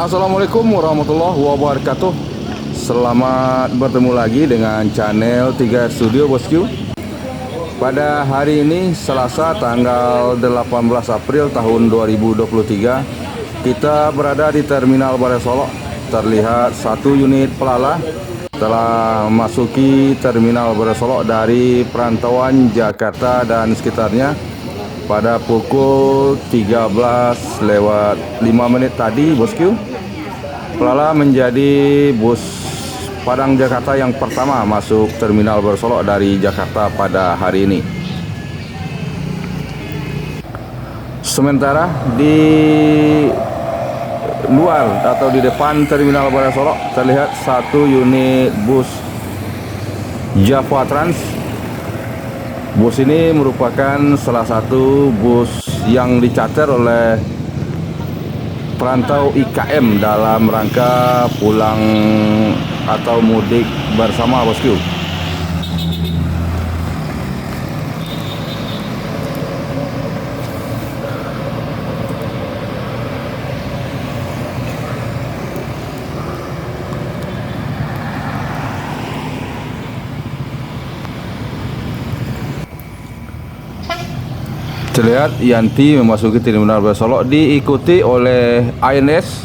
Assalamualaikum warahmatullahi wabarakatuh. Selamat bertemu lagi dengan channel 3 Studio Bosku. Pada hari ini Selasa tanggal 18 April tahun 2023, kita berada di Terminal Balai Solok. Terlihat satu unit pelala telah masuki Terminal Balai Solok dari perantauan Jakarta dan sekitarnya pada pukul 13:05 tadi, Bosku. Pelala menjadi bus Padang Jakarta yang pertama masuk Terminal Balai Solok dari Jakarta pada hari ini. Sementara di luar atau di depan Terminal Balai Solok terlihat satu unit bus Java Trans. Bus ini merupakan salah satu bus yang dicater oleh perantau IKM dalam rangka pulang atau mudik bersama, Bosku. Terlihat Yanti memasuki Terminal Balai Solok diikuti oleh ANS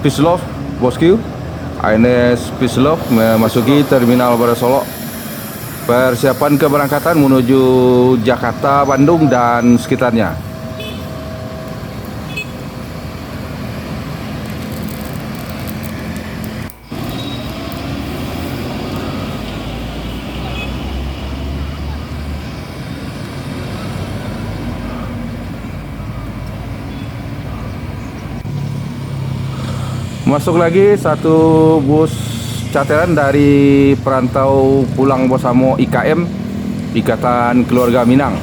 Pislov, Bosku. ANS Pislov memasuki Terminal Balai Solok. Persiapan keberangkatan menuju Jakarta, Bandung dan sekitarnya. Masuk lagi satu bus cateran dari perantau pulang bersama IKM, Ikatan Keluarga Minang.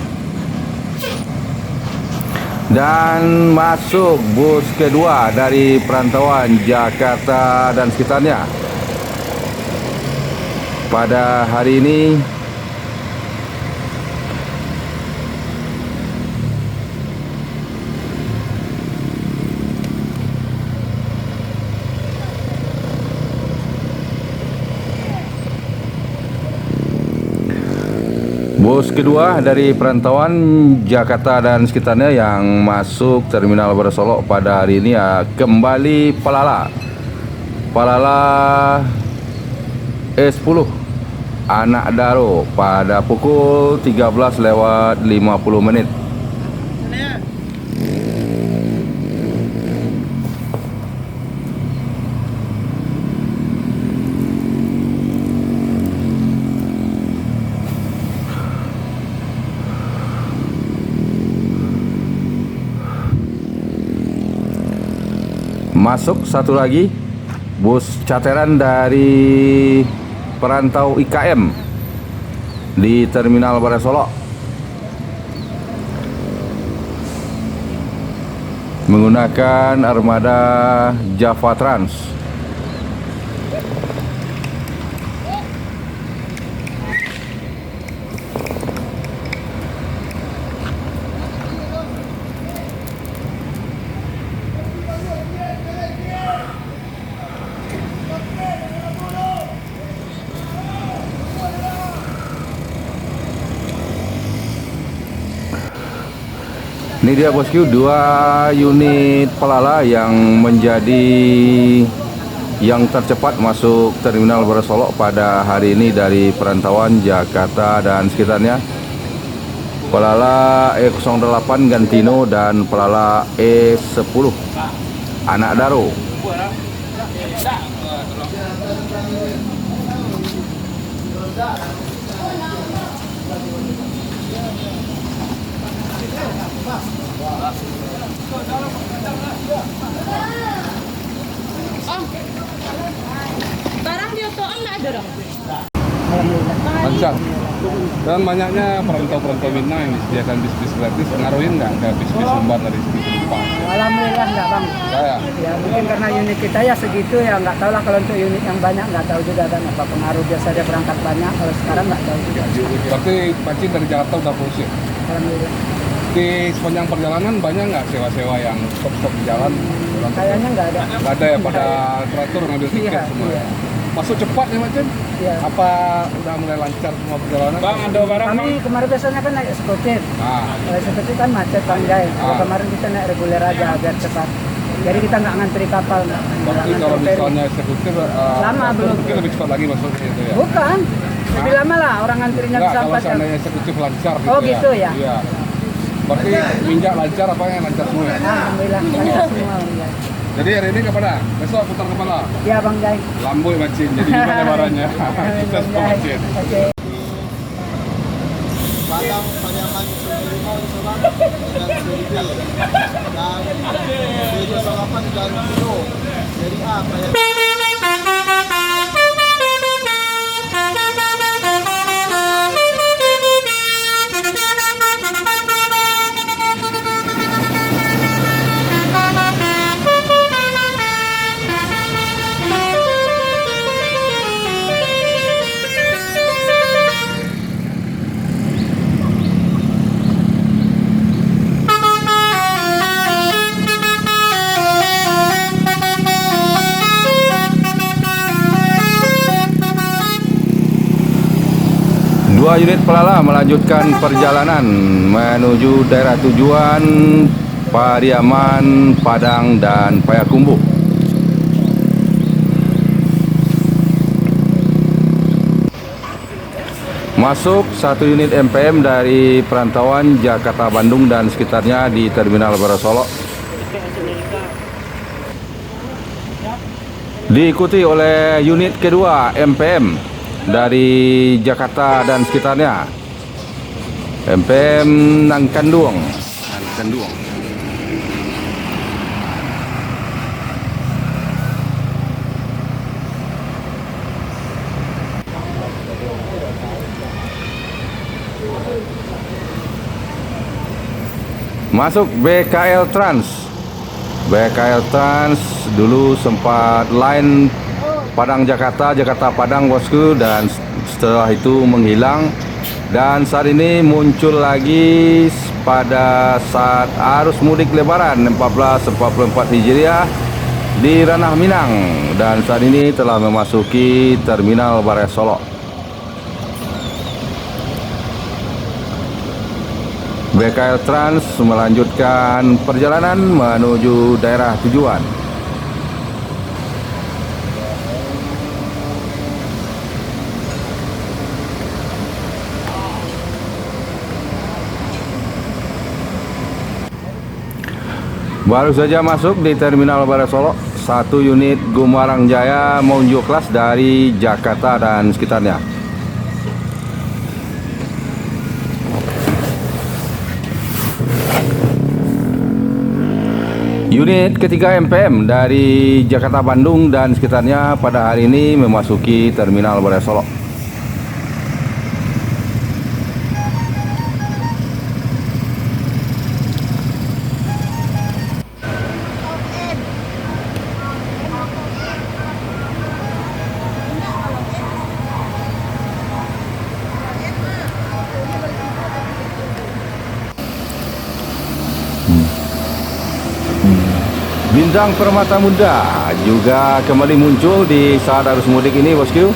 Dan masuk bus kedua dari perantauan Jakarta dan sekitarnya. Pada hari ini bus kedua dari perantauan Jakarta dan sekitarnya yang masuk Terminal Balai Solok pada hari ini kembali Pelala E10 Anak Daro pada pukul 13:50. Masuk satu lagi bus cateran dari perantau IKM di Terminal Balai Solok menggunakan armada Java Trans. Ini dia, Bosku, dua unit pelala yang menjadi yang tercepat masuk Terminal Balai Solok pada hari ini dari perantauan Jakarta dan sekitarnya. Pelala E08 Gantino dan pelala E10 Anak Daro. Barang di Otoan nggak ada dong? Lancar. Dan banyaknya perantau-perantau Minang yang disediakan bis-bis gratis, ngaruhin nggak ke bis-bis Sumbar dari sini? Pak? Alhamdulillah enggak bang. Saya. Ya mungkin karena unit kita ya segitu ya, nggak tahu lah kalau untuk unit yang banyak nggak tahu juga kan apa pengaruh, biasa dia berangkat banyak, kalau sekarang nggak tahu juga. Berarti mancing dari Jakarta udah full shift. Alhamdulillah. Di sepanjang perjalanan banyak nggak sewa-sewa yang stop-stop di jalan? Kayaknya nggak ada. Nggak ada ya, pada teratur ngambil tiket Iya, semua. iya. Masuk cepat ya macam? Iya. Apa udah mulai lancar semua perjalanan? Bang, ada barang Kami kemarin biasanya kan naik skuter. Ah, Kalau skuter kan macet Panjai. Kalau Ah. kemarin kita naik reguler aja biar cepat. Jadi kita nggak ngantri kapal. berarti kalau misalnya eksekutif Lama belum. mungkin lebih cepat lagi masuknya itu ya? Bukan. Lebih lama lah orang ngantrinya Enggak, bisa kalau 4 jam. seandainya eksekutif lancar Oh, gitu ya? Iya. Berarti minjak lancar apa yang lancar semua ya? Alhamdulillah lancar semua. Alhamdulillah. Jadi hari ini kepada besok putar kepala. Ya Bang Jai. Lamboy macin, jadi gimana lebarannya? Kita semua macin. Oke. Padang Pariaman Sungai Solang dengan Seri dan Liga Salapan dan Kilo Seri A kayak Dua unit pelala melanjutkan perjalanan menuju daerah tujuan Pariaman, Padang, dan Payakumbuh. Masuk satu unit MPM dari perantauan Jakarta, Bandung, dan sekitarnya di Terminal Barasolo. Diikuti oleh unit kedua MPM dari Jakarta dan sekitarnya, MPM Nangkanduang. Masuk BKL Trans. BKL Trans dulu sempat line Padang Jakarta, Jakarta Padang bosku, dan setelah itu menghilang, dan saat ini muncul lagi pada saat arus mudik Lebaran 1444 Hijriah di Ranah Minang, dan saat ini telah memasuki Terminal Barasolo. BKL Trans melanjutkan perjalanan menuju daerah tujuan. Baru saja masuk di Terminal Barasolo, satu unit Gumarang Jaya menuju kelas dari Jakarta dan sekitarnya. Unit ketiga MPM dari Jakarta, Bandung, dan sekitarnya pada hari ini memasuki Terminal Barasolo. Bintang Permata Muda juga kembali muncul di saat arus mudik ini, bosku.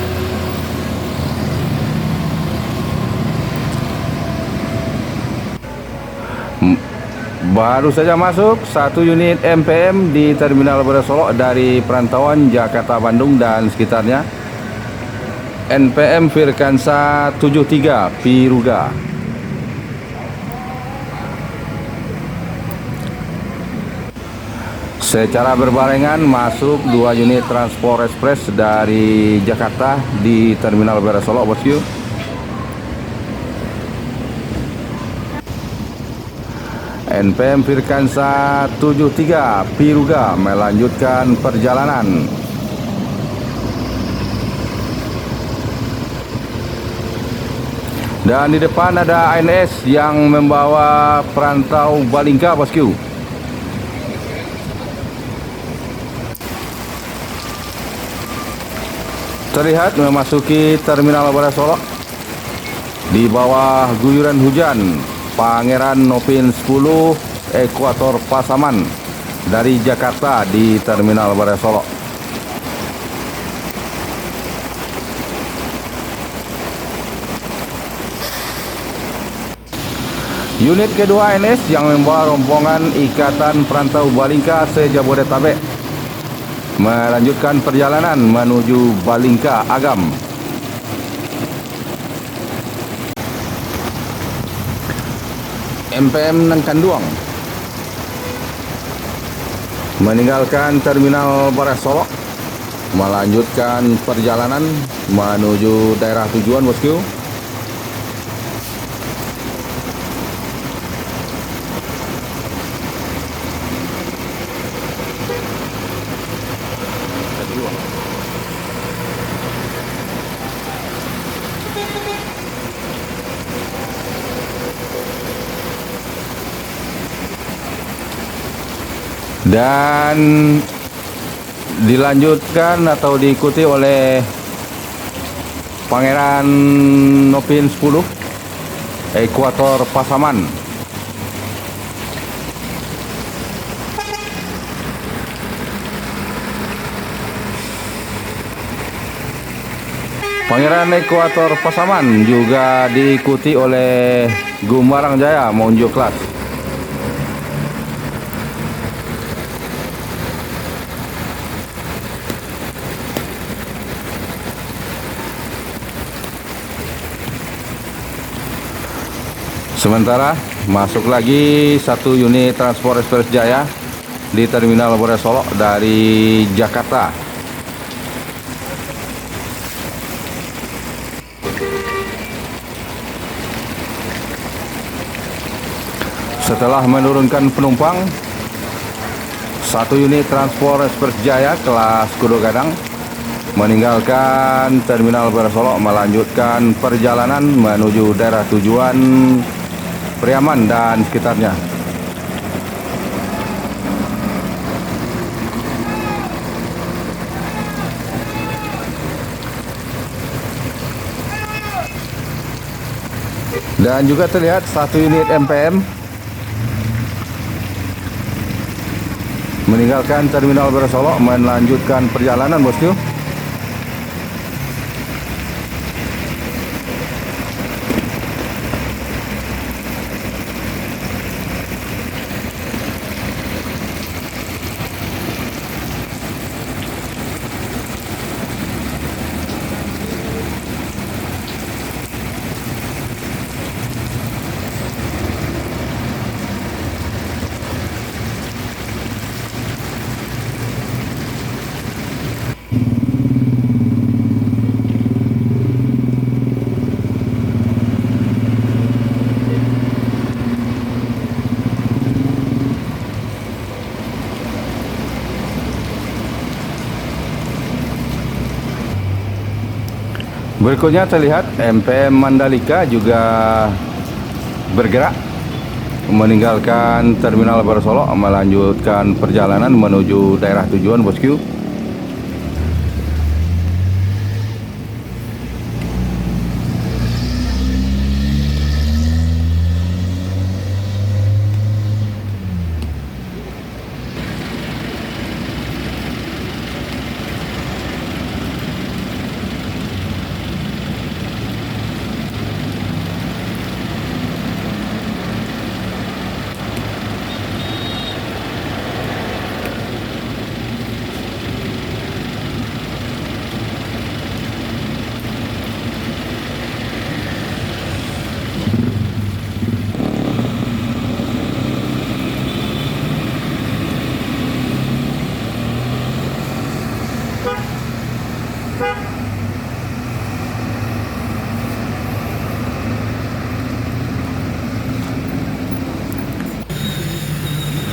Baru saja masuk satu unit MPM di Terminal Barasolo dari perantauan Jakarta, Bandung, dan sekitarnya. NPM Firkansa 73 Piruga. Secara berbarengan masuk dua unit transport ekspres dari Jakarta di Terminal Barasolo, bosku. NPM Firkansa 73 Piruga melanjutkan perjalanan. Dan di depan ada ANS yang membawa perantau Balingka, bosku. terlihat memasuki Terminal Bandara Solok di bawah guyuran hujan Pangeran Nopin 10 Ekuator Pasaman dari Jakarta di Terminal Bandara Solok. Unit kedua NS yang membawa rombongan Ikatan Perantau Balingka se-Jabodetabek melanjutkan perjalanan menuju Balingka Agam. MPM Nangkanduang meninggalkan Terminal Bandara Solok melanjutkan perjalanan menuju daerah tujuan, bosku. Dan dilanjutkan atau diikuti oleh Pangeran Nopin 10 Ekuator Pasaman. Pangeran Ekuator Pasaman juga diikuti oleh Gumbarang Jaya Monjo Class. Sementara masuk lagi satu unit transport ekspres Jaya di Terminal Bandara Solok dari Jakarta. Setelah menurunkan penumpang, satu unit transport ekspres Jaya kelas Kudo Gadang meninggalkan Terminal Bandara Solok melanjutkan perjalanan menuju daerah tujuan Priaman dan sekitarnya. Dan juga terlihat satu unit MPM meninggalkan Terminal Bandara Solok melanjutkan perjalanan, bosku. Berikutnya terlihat MPM Mandalika juga bergerak meninggalkan Terminal Bandara Solok melanjutkan perjalanan menuju daerah tujuan, bosku.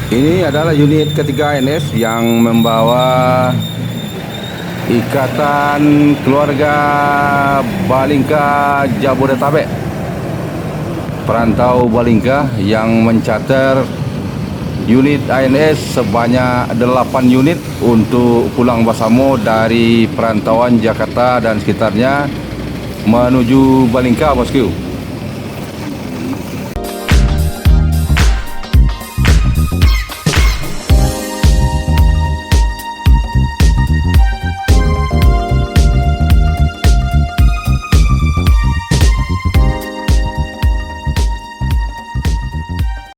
Ini adalah unit ketiga NS yang membawa Ikatan Keluarga Balingka Jabodetabek, perantau Balingka yang mencater unit ANS sebanyak 8 unit untuk pulang bersama dari perantauan Jakarta dan sekitarnya menuju Balingka, Bosku.